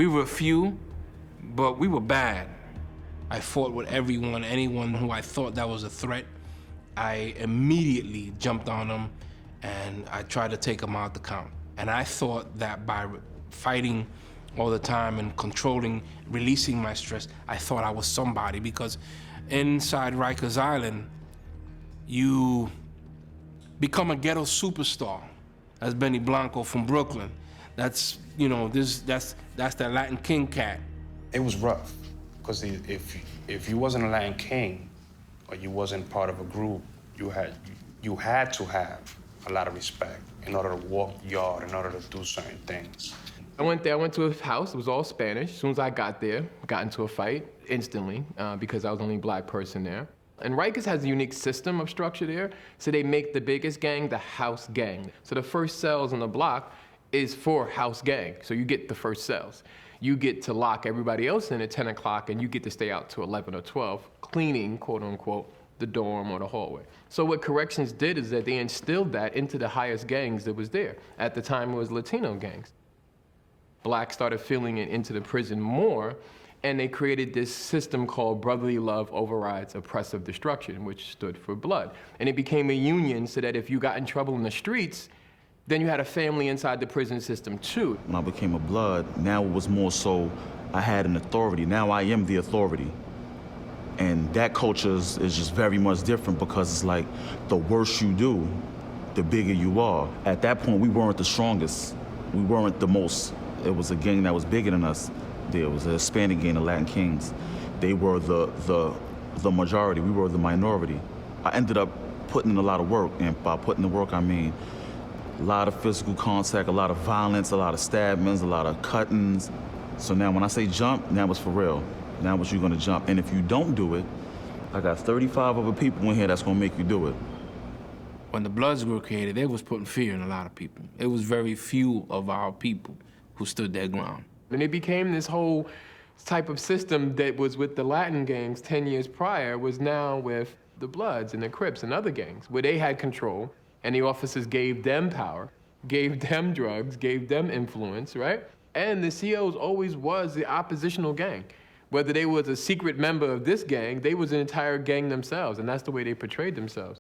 We were few, but we were bad. I fought with everyone, anyone who I thought that was a threat. I immediately jumped on them and I tried to take them out the count. And I thought that by fighting all the time and controlling, releasing my stress, I thought I was somebody, because inside Rikers Island, you become a ghetto superstar. That's Benny Blanco from Brooklyn. That's, you know, that's that Latin King cat. It was rough, because if you wasn't a Latin King, or you wasn't part of a group, you had to have a lot of respect in order to walk the yard, in order to do certain things. I went there, I went to a house, it was all Spanish. As soon as I got there, got into a fight instantly, because I was the only black person there. And Rikers has a unique system of structure there, so they make the biggest gang the house gang. So the first cells on the block is for house gang, so you get the first cells. You get to lock everybody else in at 10 o'clock, and you get to stay out to 11 or 12, cleaning, quote unquote, the dorm or the hallway. So what corrections did is that they instilled that into the highest gangs that was there. At the time, it was Latino gangs. Blacks started feeling it into the prison more, and they created this system called brotherly love overrides oppressive destruction, which stood for blood. And it became a union so that if you got in trouble in the streets, then you had a family inside the prison system too. When I became a blood, now it was more so I had an authority. Now I am the authority. And that culture is just very much different, because it's like the worse you do, the bigger you are. At that point, we weren't the strongest. We weren't the most. It was a gang that was bigger than us. There was a Hispanic gang, the Latin Kings. They were the majority. We were the minority. I ended up putting in a lot of work, and by putting the work, I mean a lot of physical contact, a lot of violence, a lot of stabbings, a lot of cuttings. So now when I say jump, now it's for real. Now it's you're gonna jump. And if you don't do it, I got 35 other people in here that's gonna make you do it. When the Bloods were created, it was putting fear in a lot of people. It was very few of our people who stood their ground. And it became this whole type of system that was with the Latin gangs 10 years prior, was now with the Bloods and the Crips and other gangs, where they had control, and the officers gave them power, gave them drugs, gave them influence, right? And the COs always was the oppositional gang. Whether they was a secret member of this gang, they was an entire gang themselves, and that's the way they portrayed themselves.